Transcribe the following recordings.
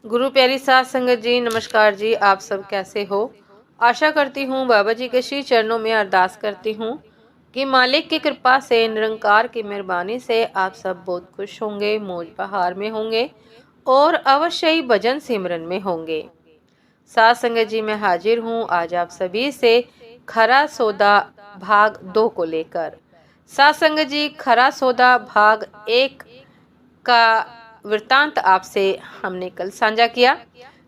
गुरु प्यारी साध संगत जी, नमस्कार जी। आप सब कैसे हो? आशा करती हूँ बाबा जी के श्री चरणों में अरदास करती हूँ कि मालिक की कृपा से, निरंकार की मेहरबानी से आप सब बहुत खुश होंगे, मौज बहार में होंगे और अवश्य ही भजन सिमरन में होंगे। साध संगत जी, मैं हाजिर हूँ आज आप सभी से खरा सौदा भाग 2 को लेकर। साध संगत जी, खरा सौदा भाग 1 का वृतांत आपसे हमने कल साझा किया,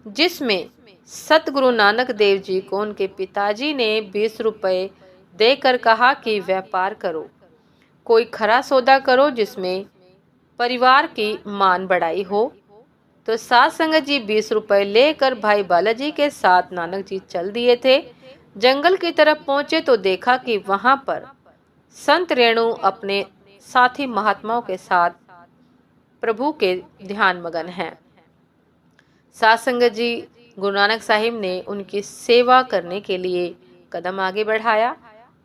जिसमें सतगुरु नानक देव जी को उनके पिताजी ने 20 रुपए देकर कहा कि व्यापार करो, कोई खरा सौदा करो जिसमें परिवार की मान बढ़ाई हो। तो साध संगत जी 20 रुपए लेकर भाई बालाजी के साथ नानक जी चल दिए थे। जंगल की तरफ पहुंचे तो देखा कि वहां पर संत रेणु अपने साथी महात्माओं के साथ प्रभु के ध्यान मगन हैं। साध संगत जी, गुरु नानक साहिब ने उनकी सेवा करने के लिए कदम आगे बढ़ाया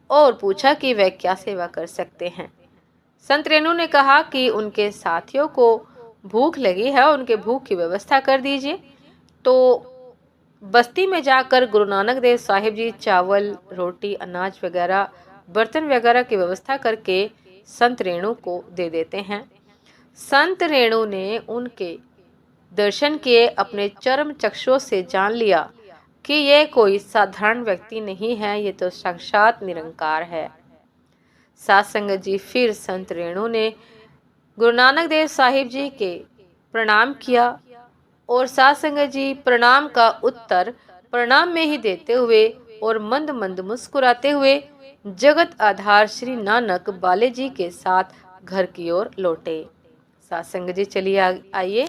और पूछा कि वह क्या सेवा कर सकते हैं। संत रेणु ने कहा कि उनके साथियों को भूख लगी है, उनके भूख की व्यवस्था कर दीजिए। तो बस्ती में जाकर गुरु नानक देव साहिब जी चावल, रोटी, अनाज वगैरह, बर्तन वगैरह की व्यवस्था करके संत रेणु को दे देते हैं। संत रेणु ने उनके दर्शन किए, अपने चरम चक्षुओं से जान लिया कि यह कोई साधारण व्यक्ति नहीं है, ये तो साक्षात निरंकार है। साध संगत जी, फिर संत रेणु ने गुरु नानक देव साहिब जी के प्रणाम किया और साध संगत जी प्रणाम का उत्तर प्रणाम में ही देते हुए और मंद मंद मुस्कुराते हुए जगत आधार श्री नानक बाले जी के साथ घर की ओर लौटे। साध संगत जी, चलिए आइए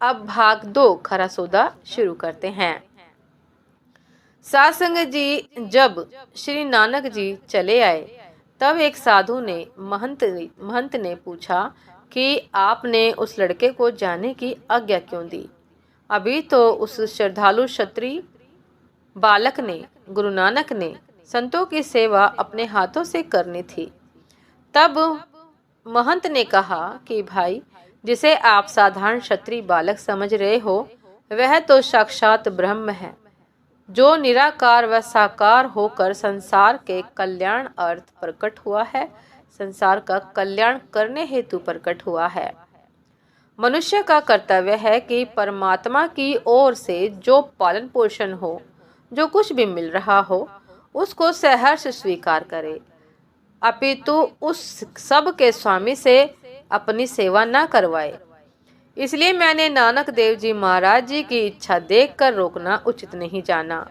अब भाग 2 खरा सौदा शुरू करते हैं। साध संगत जी, जब श्री नानक जी चले आए तब एक साधु ने महंत ने पूछा कि आपने उस लड़के को जाने की आज्ञा क्यों दी? अभी तो उस श्रद्धालु क्षत्रिय बालक ने, गुरु नानक ने संतों की सेवा अपने हाथों से करनी थी। तब महंत ने कहा कि भाई, जिसे आप साधारण क्षत्रिय बालक समझ रहे हो वह तो साक्षात ब्रह्म है, जो निराकार व साकार होकर संसार के कल्याण अर्थ प्रकट हुआ है, संसार का कल्याण करने हेतु प्रकट हुआ है। मनुष्य का कर्तव्य है कि परमात्मा की ओर से जो पालन पोषण हो, जो कुछ भी मिल रहा हो, उसको सहर्ष स्वीकार करे, अपितु उस सब के स्वामी से अपनी सेवा न करवाए। इसलिए मैंने नानक देव जी महाराज जी की इच्छा देखकर रोकना उचित नहीं जाना।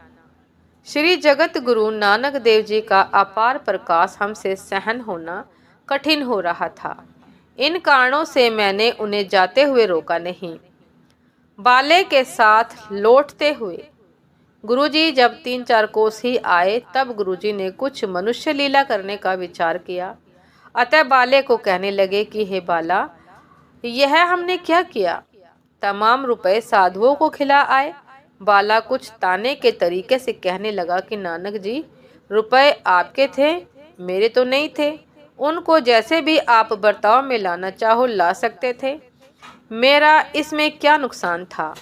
श्री जगत गुरु नानक देव जी का अपार प्रकाश हमसे सहन होना कठिन हो रहा था। इन कारणों से मैंने उन्हें जाते हुए रोका नहीं। बाले के साथ लौटते हुए गुरुजी जब 3-4 कोस ही आए तब गुरुजी ने कुछ मनुष्य लीला करने का विचार किया। अतः बाले को कहने लगे कि हे बाला, यह हमने क्या किया? तमाम रुपए साधुओं को खिला आए। बाला कुछ ताने के तरीके से कहने लगा कि नानक जी, रुपए आपके थे, मेरे तो नहीं थे। उनको जैसे भी आप बर्ताव में लाना चाहो ला सकते थे, मेरा इसमें क्या नुकसान था?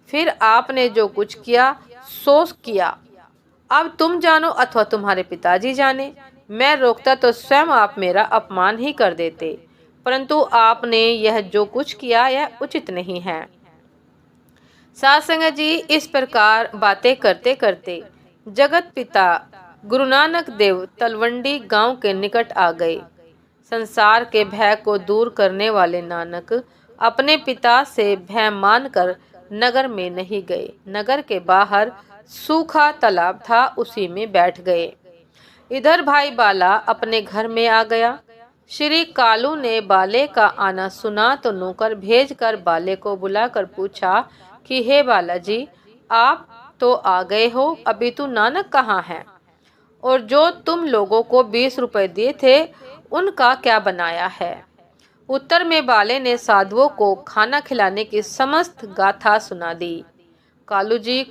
फिर आपने जो कुछ किया सो किया, अब तुम जानो अथवा तुम्हारे पिताजी जाने। मैं रोकता तो स्वयं आप मेरा अपमान ही कर देते, परंतु आपने यह जो कुछ किया यह उचित नहीं है। साध संगत जी, इस प्रकार बातें करते करते जगत पिता गुरु नानक देव तलवंडी गांव के निकट आ गए। संसार के भय को दूर करने वाले नानक अपने पिता से भय मानकर नगर में नहीं गए। नगर के बाहर सूखा तालाब था, उसी में बैठ गए। इधर भाई बाला अपने घर में आ गया। श्री कालू ने बाले का आना सुना तो नौकर भेजकर बाले को बुलाकर पूछा कि हे बालाजी, आप तो आ गए हो, अभी तू नानक कहाँ है? और जो तुम लोगों को 20 रुपए दिए थे उनका क्या बनाया है? उत्तर में बाले ने साधुओं को खाना खिलाने की समस्त गाथा सुना दी। कालू जी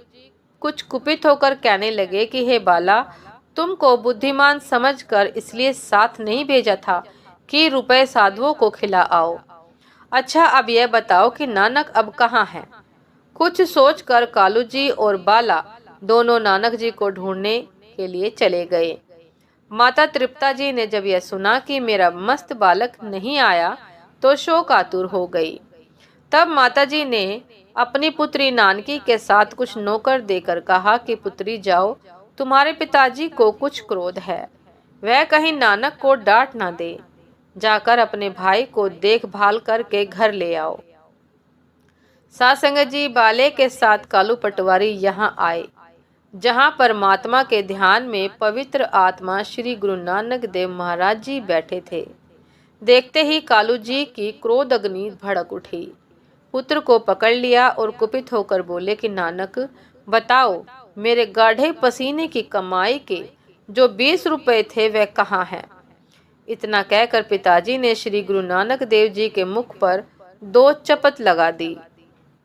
कुछ कुपित होकर कहने लगे कि हे बाला, तुमको बुद्धिमान समझकर इसलिए साथ नहीं भेजा था कि रुपए साधुओं को खिला आओ। अच्छा, अब यह बताओ कि नानक अब कहाँ है? कुछ सोचकर कालू जी और बाला दोनों नानक जी को ढूंढने के लिए चले गए। माता तृप्ता जी ने जब यह सुना कि मेरा मस्त बालक नहीं आया तो शोकातुर हो गई। तब माता जी ने अपनी पुत्री नानकी के साथ कुछ नौकर देकर कहा कि पुत्री जाओ, तुम्हारे पिताजी को कुछ क्रोध है, वह कहीं नानक को डांट ना दे, जाकर अपने भाई को देखभाल करके घर ले आओ। सासंगत जी बाले के साथ कालू पटवारी यहाँ आए, जहाँ परमात्मा के ध्यान में पवित्र आत्मा श्री गुरु नानक देव महाराज जी बैठे थे। देखते ही कालू जी की क्रोध अग्नि भड़क उठी। पुत्र को पकड़ लिया और कुपित होकर बोले कि नानक बताओ, मेरे गाढ़े पसीने की कमाई के जो 20 रुपए थे वह कहाँ हैं? इतना कहकर पिताजी ने श्री गुरु नानक देव जी के मुख पर 2 चपत लगा दी।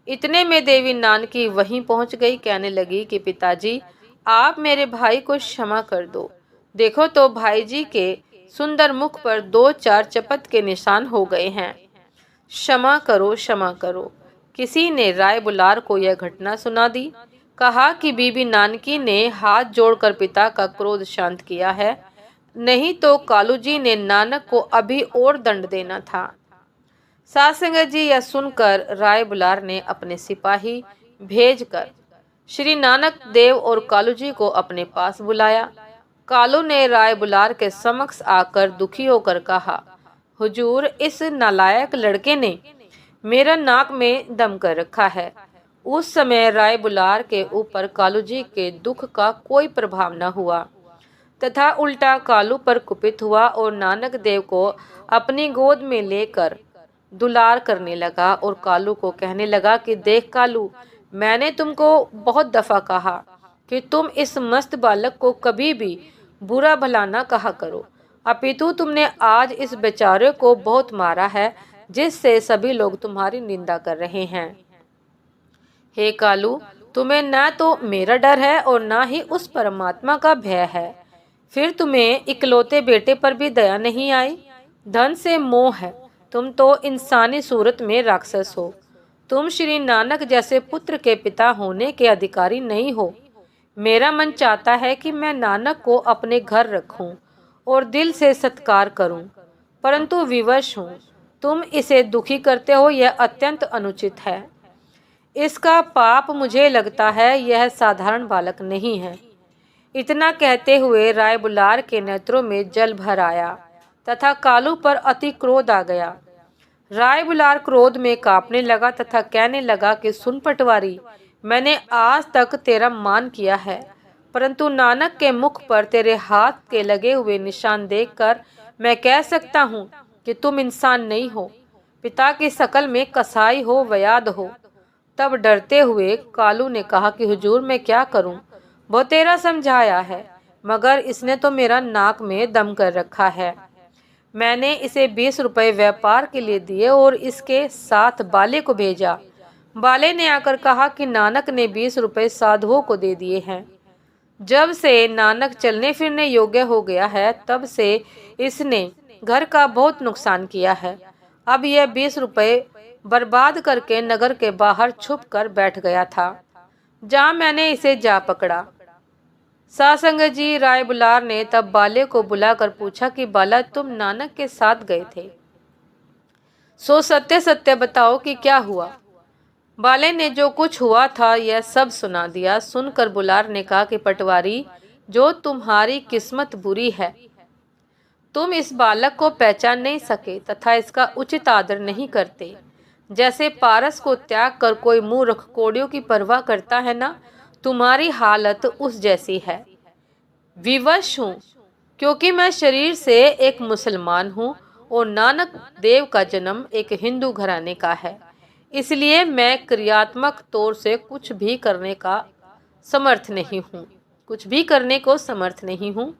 इतने में देवी नानकी वहीं पहुंच गई। कहने लगी कि पिताजी, आप मेरे भाई को क्षमा कर दो। देखो तो भाई जी के सुंदर मुख पर 2-4 चपत के निशान हो गए हैं। क्षमा करो, क्षमा करो। किसी ने राय बुलार को यह घटना सुना दी। कहा कि बीबी नानकी ने हाथ जोड़कर पिता का क्रोध शांत किया है, नहीं तो कालू जी ने नानक को अभी और दंड देना था। सासंगत जी यह सुनकर राय बुलार ने अपने सिपाही भेजकर श्री नानक देव और कालू जी को अपने पास बुलाया। कालू ने राय बुलार के समक्ष आकर दुखी होकर कहा, हुजूर, इस नालायक लड़के ने मेरा नाक में दम कर रखा है। उस समय राय बुलार के ऊपर कालू जी के दुख का कोई प्रभाव न हुआ तथा उल्टा कालू पर कुपित हुआ और नानक देव को अपनी गोद में लेकर दुलार करने लगा और कालू को कहने लगा कि देख कालू, मैंने तुमको बहुत दफा कहा कि तुम इस मस्त बालक को कभी भी बुरा भला ना कहा करो, अपितु तुमने आज इस बेचारे को बहुत मारा है, जिससे सभी लोग तुम्हारी निंदा कर रहे हैं। हे कालू, तुम्हें न तो मेरा डर है और न ही उस परमात्मा का भय है, फिर तुम्हें इकलौते बेटे पर भी दया नहीं आई। धन से मोह है, तुम तो इंसानी सूरत में राक्षस हो। तुम श्री नानक जैसे पुत्र के पिता होने के अधिकारी नहीं हो। मेरा मन चाहता है कि मैं नानक को अपने घर रखूं और दिल से सत्कार करूं, परंतु विवश हूं। तुम इसे दुखी करते हो, यह अत्यंत अनुचित है। इसका पाप मुझे लगता है यह साधारण बालक नहीं है। इतना कहते हुए राय बुलार के नेत्रों में जल भर आया तथा कालू पर अति क्रोध आ गया। राय बुलार क्रोध में कांपने लगा तथा कहने लगा कि सुन पटवारी, मैंने आज तक तेरा मान किया है, परंतु नानक के मुख पर तेरे हाथ के लगे हुए निशान देखकर मैं कह सकता हूँ कि तुम इंसान नहीं हो, पिता की शकल में कसाई हो, व्याध हो। तब डरते हुए कालू ने कहा कि हुजूर, मैं क्या करूं? बहुत तेरा समझाया है, मगर इसने तो मेरा नाक में दम कर रखा है। मैंने इसे 20 रुपए व्यापार के लिए दिए और इसके साथ बाले को भेजा। बाले ने आकर कहा कि नानक ने 20 रुपए साधुओं को दे दिए हैं। जब से नानक चलने फिरने योग्य हो गया है, तब से इसने घर का बहुत नुकसान किया है। अब यह 20 रुपए बर्बाद करके नगर के बाहर छुप कर बैठ गया था, जहाँ मैंने इसे जा पकड़ा। सासंगत जी राय बुलार ने तब बाले को बुलाकर पूछा कि बाला, तुम नानक के साथ गए थे, सो सत्य सत्य बताओ कि क्या हुआ। बाले ने जो कुछ हुआ था यह सब सुना दिया। सुनकर बुलार ने कहा कि पटवारी, जो तुम्हारी किस्मत बुरी है, तुम इस बालक को पहचान नहीं सके तथा इसका उचित आदर नहीं करते। जैसे पारस को त्याग कर कोई मूर्ख कोड़ियों की परवाह करता है ना, तुम्हारी हालत उस जैसी है। विवश हूँ क्योंकि मैं शरीर से एक मुसलमान हूँ और नानक देव का जन्म एक हिंदू घराने का है, इसलिए मैं क्रियात्मक तौर से कुछ भी करने का समर्थ नहीं हूँ, कुछ भी करने को समर्थ नहीं हूँ।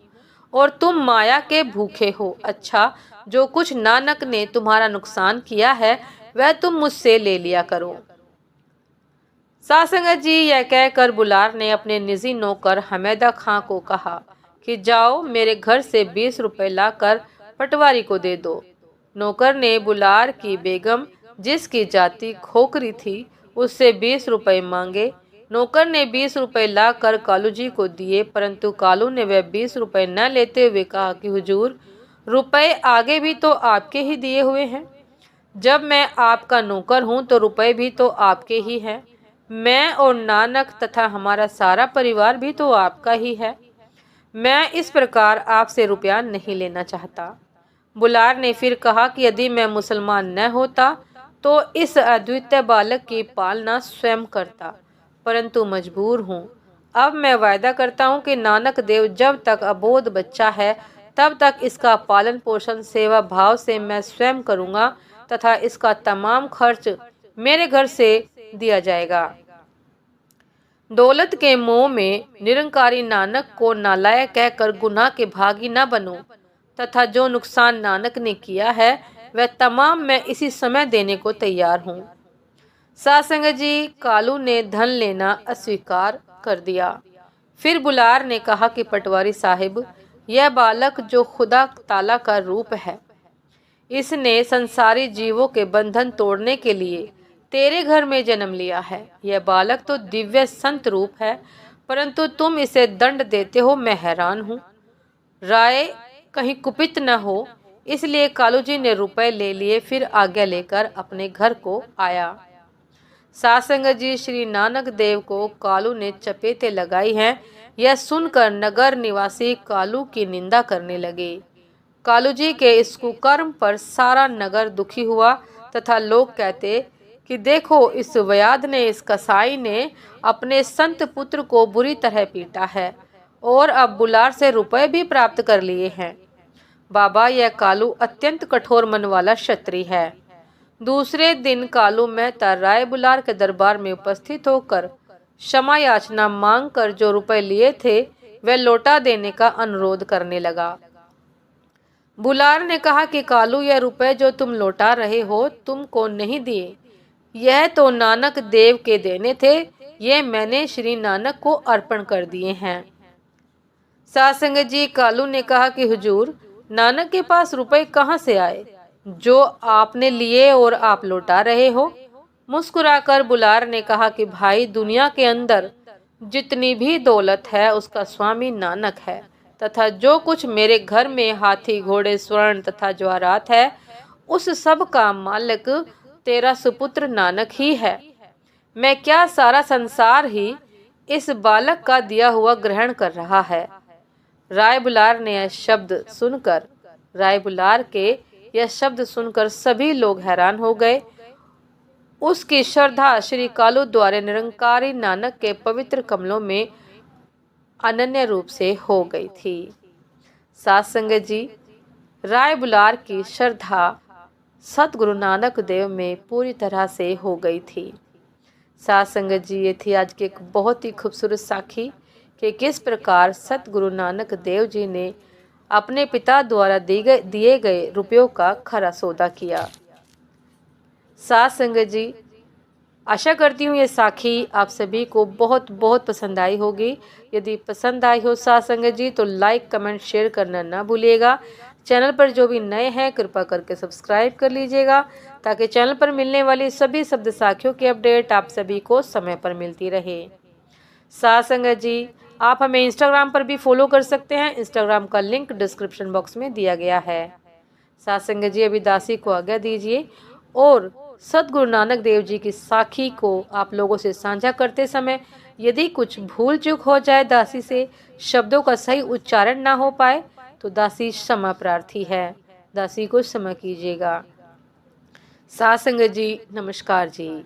और तुम माया के भूखे हो। अच्छा, जो कुछ नानक ने तुम्हारा नुकसान किया है वह तुम मुझसे ले लिया करो। सासंगत जी यह कहकर बुलार ने अपने निजी नौकर हमेदा खां को कहा कि जाओ मेरे घर से 20 रुपए लाकर पटवारी को दे दो। नौकर ने बुलार की बेगम, जिसकी जाति खोखरी थी, उससे 20 रुपये मांगे। नौकर ने 20 रुपये लाकर कालू जी को दिए, परंतु कालू ने वह 20 रुपये न लेते हुए कहा कि हुजूर, रुपये आगे भी तो आपके ही दिए हुए हैं। जब मैं आपका नौकर हूँ तो रुपये भी तो आपके ही हैं। मैं और नानक तथा हमारा सारा परिवार भी तो आपका ही है। मैं इस प्रकार आपसे रुपया नहीं लेना चाहता। बुलार ने फिर कहा कि यदि मैं मुसलमान न होता तो इस अद्वितीय बालक की पालना स्वयं करता, परंतु मजबूर हूँ। अब मैं वायदा करता हूँ कि नानक देव जब तक अबोध बच्चा है तब तक इसका पालन पोषण सेवा भाव से मैं स्वयं करूँगा तथा इसका तमाम खर्च मेरे घर से दिया जाएगा। दौलत के मोह में निरंकारी नानक को नालायक कहकर गुनाह के भागी न बनो तथा जो नुकसान नानक ने किया है वह तमाम मैं इसी समय देने को तैयार हूँ। सासंग जी, कालू ने धन लेना अस्वीकार कर दिया। फिर बुलार ने कहा कि पटवारी साहिब, यह बालक जो खुदा ताला का रूप है, इसने संसारी जीवों के बंधन तोड़ने के लिए तेरे घर में जन्म लिया है। यह बालक तो दिव्य संत रूप है, परंतु तुम इसे दंड देते हो, मैं हैरान हूँ। राय कहीं कुपित न हो, इसलिए कालू जी ने रुपए ले लिए, फिर आज्ञा लेकर अपने घर को आया। सासंग जी, श्री नानक देव को कालू ने चपेटे लगाई हैं, यह सुनकर नगर निवासी कालू की निंदा करने लगे। कालू जी के इस कुकर्म पर सारा नगर दुखी हुआ तथा लोग कहते कि देखो, इस व्याध ने, इस कसाई ने अपने संत पुत्र को बुरी तरह पीटा है और अब बुलार से रुपए भी प्राप्त कर लिए हैं। बाबा, यह कालू अत्यंत कठोर मन वाला क्षत्रिय है। दूसरे दिन कालू मेहता राय बुलार के दरबार में उपस्थित होकर क्षमा याचना मांग कर जो रुपए लिए थे वह लौटा देने का अनुरोध करने लगा। बुलार ने कहा कि कालू, यह रुपए जो तुम लौटा रहे हो तुमको नहीं दिए, यह तो नानक देव के देने थे, ये मैंने श्री नानक को अर्पण कर दिए हैं। सासंग जी, कालू ने कहा कि हुजूर, नानक के पास रुपए कहाँ से आए जो आपने लिए और आप लौटा रहे हो? मुस्कुराकर बुलार ने कहा कि भाई, दुनिया के अंदर जितनी भी दौलत है उसका स्वामी नानक है तथा जो कुछ मेरे घर में हाथी घोड़े स्वर्ण तथा जवाहरात है उस सब का मालिक तेरा सुपुत्र नानक ही है। मैं क्या, सारा संसार ही इस बालक का दिया हुआ ग्रहण कर रहा है। राय बुलार ने यह शब्द सुनकर सभी लोग हैरान हो गए। उसकी श्रद्धा श्री कालू द्वारा निरंकारी नानक के पवित्र कमलों में अनन्य रूप से हो गई थी। सासंग जी, राय बुलार की श्रद्धा सतगुरु नानक देव में पूरी तरह से हो गई थी। सासंग जी, ये थी आज की एक बहुत ही खूबसूरत साखी कि किस प्रकार सतगुरु नानक देव जी ने अपने पिता द्वारा दिए गए रुपयों का खरा सौदा किया। सासंग जी, आशा करती हूँ ये साखी आप सभी को बहुत बहुत पसंद आई होगी। यदि पसंद आई हो सासंग जी तो लाइक कमेंट शेयर करना ना भूलिएगा। चैनल पर जो भी नए हैं कृपा करके सब्सक्राइब कर लीजिएगा ताकि चैनल पर मिलने वाली सभी शब्द साखियों की अपडेट आप सभी को समय पर मिलती रहे। सासंग जी, आप हमें इंस्टाग्राम पर भी फॉलो कर सकते हैं। इंस्टाग्राम का लिंक डिस्क्रिप्शन बॉक्स में दिया गया है। सासंग जी, अभी दासी को आज्ञा दीजिए और सतगुरु नानक देव जी की साखी को आप लोगों से साझा करते समय यदि कुछ भूल चूक हो जाए, दासी से शब्दों का सही उच्चारण ना हो पाए तो दासी क्षमा प्रार्थी है। दासी को क्षमा कीजिएगा। सासंग जी, नमस्कार जी।